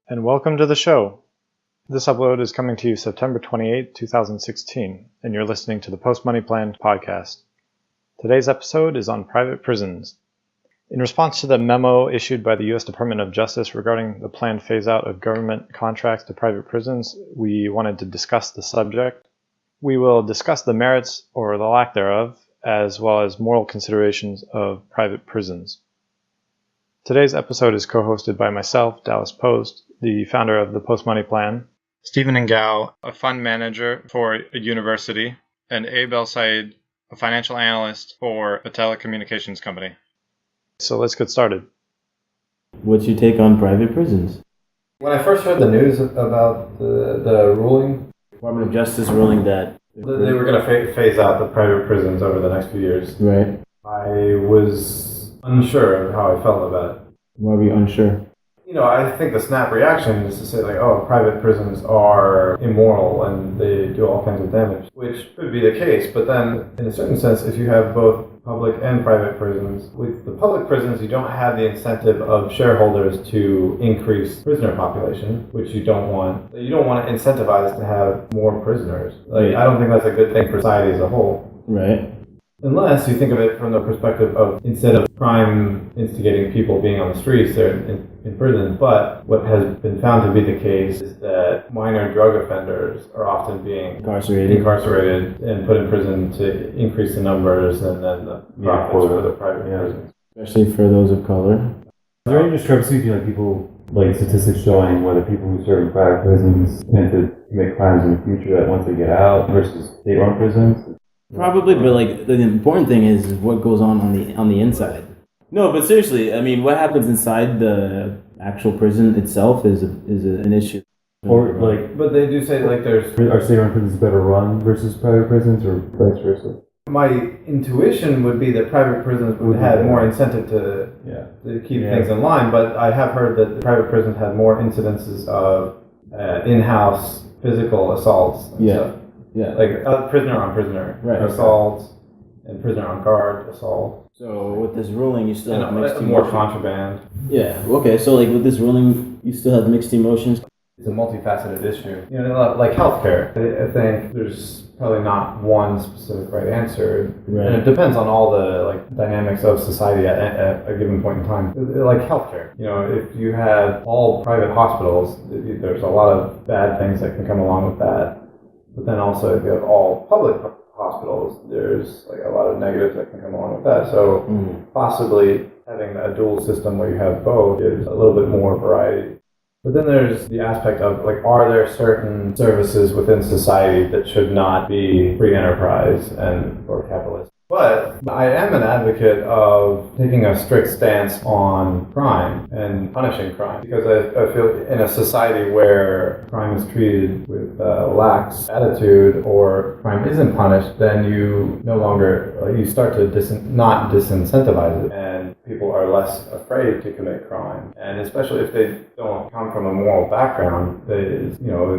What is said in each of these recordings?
and welcome to the show. This upload is coming to you September 28, 2016, and you're listening to the Post Money Plan podcast. Today's episode is on private prisons. In response to the memo issued by the U.S. Department of Justice regarding the planned phase-out of government contracts to private prisons, we wanted to discuss the subject. We will discuss the merits or the lack thereof, as well as moral considerations of private prisons. Today's episode is co-hosted by myself, Dallas Post, the founder of the Post Money Plan, Stephen Ngao, a fund manager for a university, and Abe Elsayed, a financial analyst for a telecommunications company. So let's get started. What's your take on private prisons? When I first heard the news about the ruling, Department of Justice ruling that they were going to phase out the private prisons over the next few years. Right. I was unsure of how I felt about it. Why were you unsure? I think the snap reaction is to say private prisons are immoral and they do all kinds of damage, which could be the case. But then, in a certain sense, if you have both public and private prisons, with the public prisons, you don't have the incentive of shareholders to increase prisoner population, which you don't want. You don't want to incentivize to have more prisoners. I don't think that's a good thing for society as a whole. Right. Unless you think of it from the perspective of, instead of crime instigating people being on the streets, they're in prison. But what has been found to be the case is that minor drug offenders are often being incarcerated and put in prison to increase the numbers and then the profits for the private prisons. Especially for those of color. Is there any discrepancy between statistics showing whether people who serve in private prisons tend to commit crimes in the future once they get out versus state-run prisons? Probably, but the important thing is what goes on the inside. No, but seriously, what happens inside the actual prison itself is an issue. But they do say are state-run prisons better run versus private prisons, or vice versa? My intuition would be that private prisons would have more incentive to keep things in line, but I have heard that the private prisons had more incidences of in-house physical assaults and stuff. Yeah. Prisoner on prisoner assaults and prisoner on guard assault. So with this ruling, you still have mixed emotions. More contraband. Yeah. Okay. So with this ruling, you still have mixed emotions. It's a multifaceted issue. Like healthcare. I think there's probably not one specific right answer, and it depends on all the dynamics of society at a given point in time. Like healthcare. If you have all private hospitals, there's a lot of bad things that can come along with that. But then also, if you have all public hospitals, there's a lot of negatives that can come along with that. So possibly having a dual system where you have both gives a little bit more variety. But then there's the aspect of, are there certain services within society that should not be free enterprise or capitalist? But I am an advocate of taking a strict stance on crime and punishing crime, because I feel in a society where crime is treated with lax attitude or crime isn't punished, then you no longer, you start to not disincentivize it, and people are less afraid to commit crime. And especially if they don't come from a moral background, it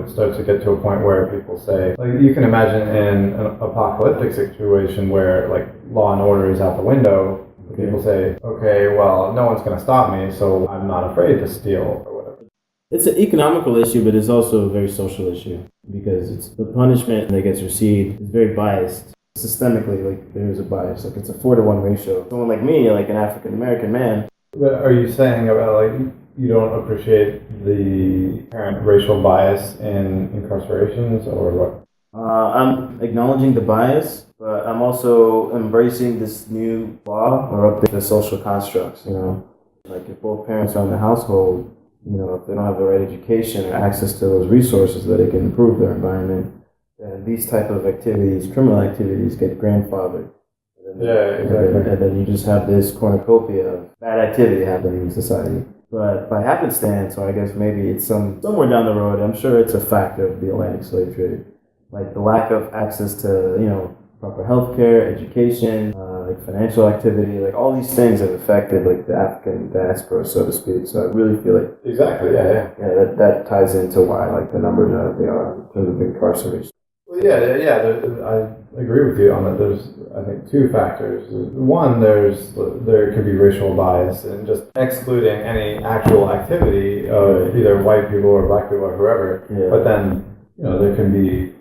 starts to get to a point where people say, you can imagine in an apocalyptic situation where law and order is out the window, people say, okay, well, no one's going to stop me, so I'm not afraid to steal or whatever. It's an economical issue, but it's also a very social issue, because it's the punishment that gets received is very biased. Systemically, there's a bias. It's a 4-to-1 ratio. Someone like me, an African-American man. But are you saying about, you don't appreciate the apparent racial bias in incarcerations, or what? I'm acknowledging the bias, but I'm also embracing this new law or update the social constructs, if both parents are in the household, if they don't have the right education or access to those resources that they can improve their environment, then these type of activities, criminal activities, get grandfathered. And then you just have this cornucopia of bad activity happening in society. But by happenstance, or I guess maybe it's somewhere down the road, I'm sure it's a factor of the Atlantic slave trade. The lack of access to, proper health care, education, financial activity, all these things have affected, the African diaspora, so to speak. So I really feel Exactly, that ties into why, the numbers are they are in terms of incarceration. Well, I agree with you on that. There's, I think, two factors. One, there could be racial bias and just excluding any actual activity of either white people or black people or whoever. Yeah. But then, there can be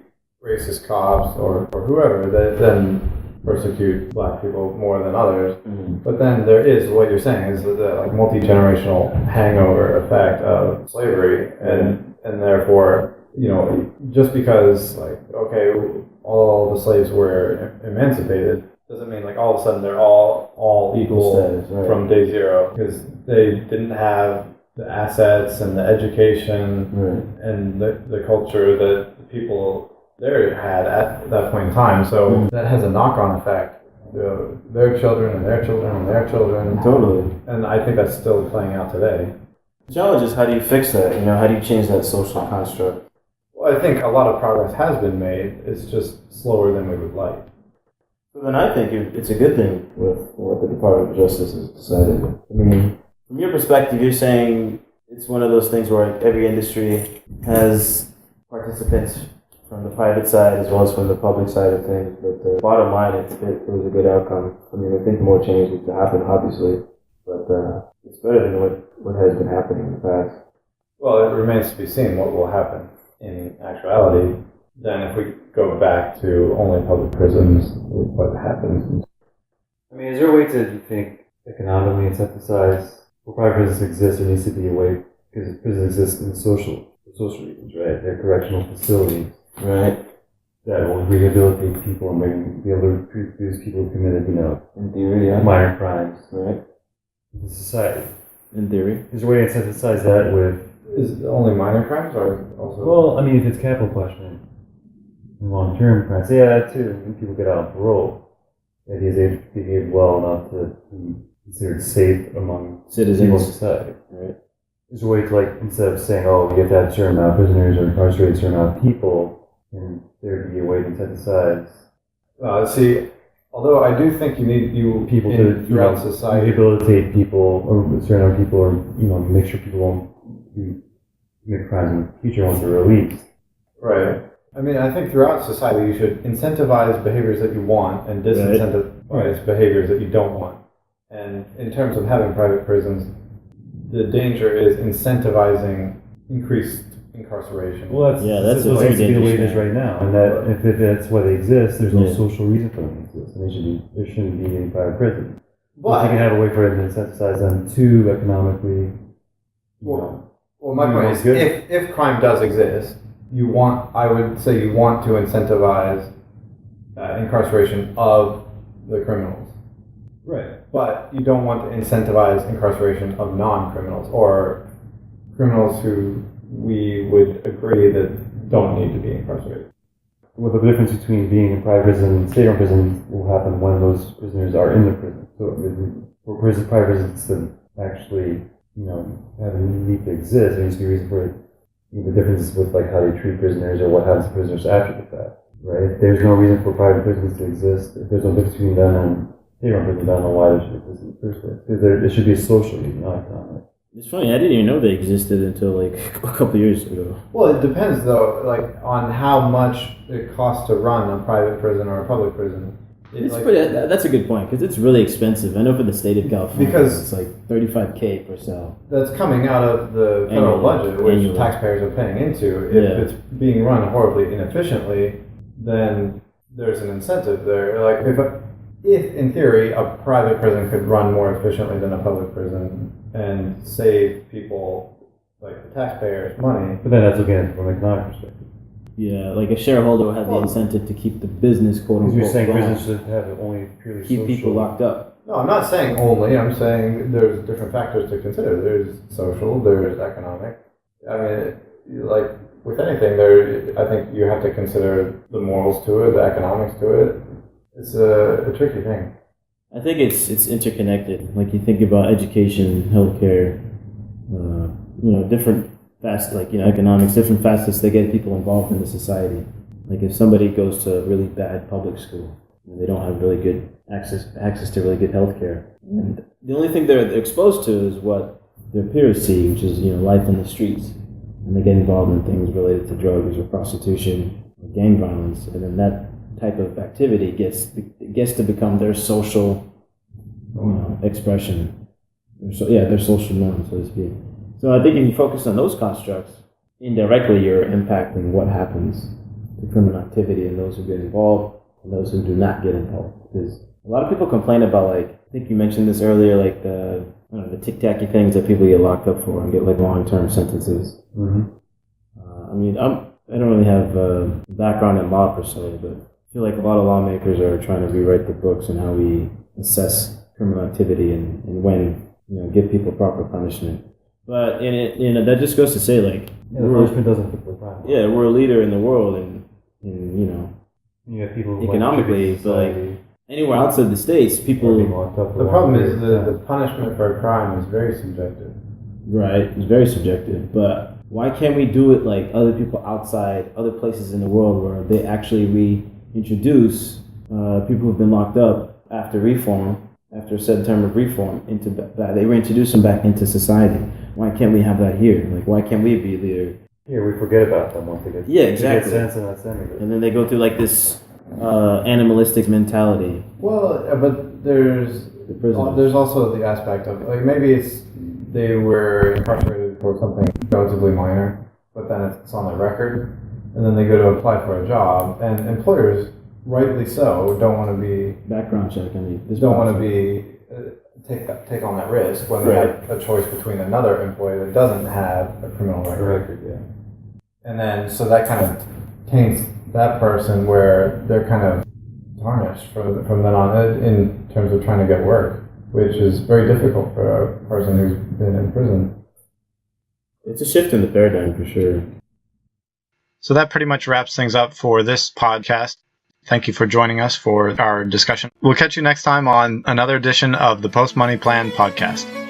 racist cops or whoever that then persecute black people more than others. Mm-hmm. But then there is what you're saying is the like multi-generational hangover effect of slavery, and therefore, just because all the slaves were emancipated doesn't mean like all of a sudden they're all equal status, right, from day zero, because they didn't have the assets and the education, right, and the culture that the people there had at that point in time. So that has a knock-on effect. Their children and their children and their children. Totally. And I think that's still playing out today. The challenge is, how do you fix that? How do you change that social construct? Well, I think a lot of progress has been made. It's just slower than we would like. So then I think it's a good thing with what the Department of Justice has decided. From your perspective, you're saying it's one of those things where every industry has participants from the private side as well as from the public side of things. But the bottom line, it was a good outcome. I think more change needs to happen, obviously, but it's better than what has been happening in the past. Well, it remains to be seen what will happen in actuality. Then if we go back to only public prisons, what happens? Is there a way to, do you think, economically incentivize for private prisons to exist? There needs to be a way, because prisons exist in social reasons, right? They're correctional facilities, right, that will rehabilitate people and be able to produce people who committed, in theory, yeah, minor crimes, right, in society. In theory. Is there a way to incentivize that with... Is it only minor crimes or also... Well, if it's capital punishment, long-term crimes, yeah, that too. When people get out on parole, the idea is they behave well enough to be considered safe among citizens people in society. Right. There's a way to, instead of saying, you have to have a certain amount of prisoners or incarcerate a certain amount of people, and there be a way to incentivize. Although I do think you need people to throughout society rehabilitate people, or a certain amount of people, or make sure people won't commit crimes in the future once they're released. Right. I think throughout society you should incentivize behaviors that you want and disincentivize behaviors that you don't want. And in terms of having private prisons, the danger is incentivizing increased incarceration. Well, that's the way it is right now. And that if that's why they exist, there's no social reason for them to exist. And there shouldn't be any private prison. But you can have a way for it to incentivize them to economically. Well, my point is, if crime does exist, I would say you want to incentivize incarceration of the criminals. Right. But you don't want to incentivize incarceration of non-criminals or criminals who we would agree that don't need to be incarcerated. Well, the difference between being in private prison and state-run prison will happen when those prisoners are in the prison. So for private prisons to actually, have a need to exist, there needs to be a reason for it. The differences with how they treat prisoners or what happens to prisoners after the fact, right? If there's no reason for private prisons to exist, if there's no difference between them and state-run prisons, I don't know why there should exist in the first place. Because there should be a social reason, not economic. It's funny, I didn't even know they existed until a couple years ago. Well, it depends though, on how much it costs to run a private prison or a public prison. That's a good point, because it's really expensive. I know for the state of California, it's like $35,000 per cell. That's coming out of the federal budget, which taxpayers are paying into. If it's being run horribly inefficiently, then there's an incentive there. If in theory a private prison could run more efficiently than a public prison and save people, the taxpayers, money. But then that's looking at it from an economic perspective. Yeah, a shareholder will have the incentive to keep the business, quote unquote. You're saying prisons should have only purely keep people locked up. No, I'm not saying only. I'm saying there's different factors to consider. There's social, there's economic. With anything, I think you have to consider the morals to it, the economics to it. It's a tricky thing. I think it's interconnected. You think about education, healthcare, different economics, different facets that get people involved in the society. If somebody goes to a really bad public school, they don't have really good access to really good healthcare, and the only thing they're exposed to is what their peers see, which is life in the streets, and they get involved in things related to drugs or prostitution gang violence, and then that type of activity gets to become their social expression. Their social norm, so to speak. So I think if you focus on those constructs, indirectly you're impacting what happens to criminal activity and those who get involved and those who do not get involved. Because a lot of people complain about, like, I think you mentioned this earlier, like the tic-tacky things that people get locked up for and get like long-term sentences. Mm-hmm. I don't really have a background in law per se, but I feel like a lot of lawmakers are trying to rewrite the books on how we assess criminal activity and when give people proper punishment. But that just goes to say, like, the punishment doesn't fit the crime. Yeah, we're a leader in the world, and you have people who economically, but like anywhere outside the States, people. The problem is the punishment for a crime is very subjective. Right, it's very subjective. But why can't we do it like other people outside, other places in the world where they actually reintroduce people who've been locked up after reform? After a certain term of reform, they reintroduce them back into society. Why can't we have that here? Like, why can't we be a leader? Here, we forget about them once they get exactly. They get sense and that's them. And then they go through like this animalistic mentality. Well, but there's also the aspect of, like, maybe they were incarcerated for something relatively minor, but then it's on their record, and then they go to apply for a job, and employers, rightly so, don't want to be background check. Don't want to be take on that risk when they have a choice between another employee that doesn't have a criminal record. Yeah. And then so that kind of taints that person, where they're kind of tarnished from then on in terms of trying to get work, which is very difficult for a person who's been in prison. It's a shift in the paradigm for sure. So that pretty much wraps things up for this podcast. Thank you for joining us for our discussion. We'll catch you next time on another edition of the Post Money Plan podcast.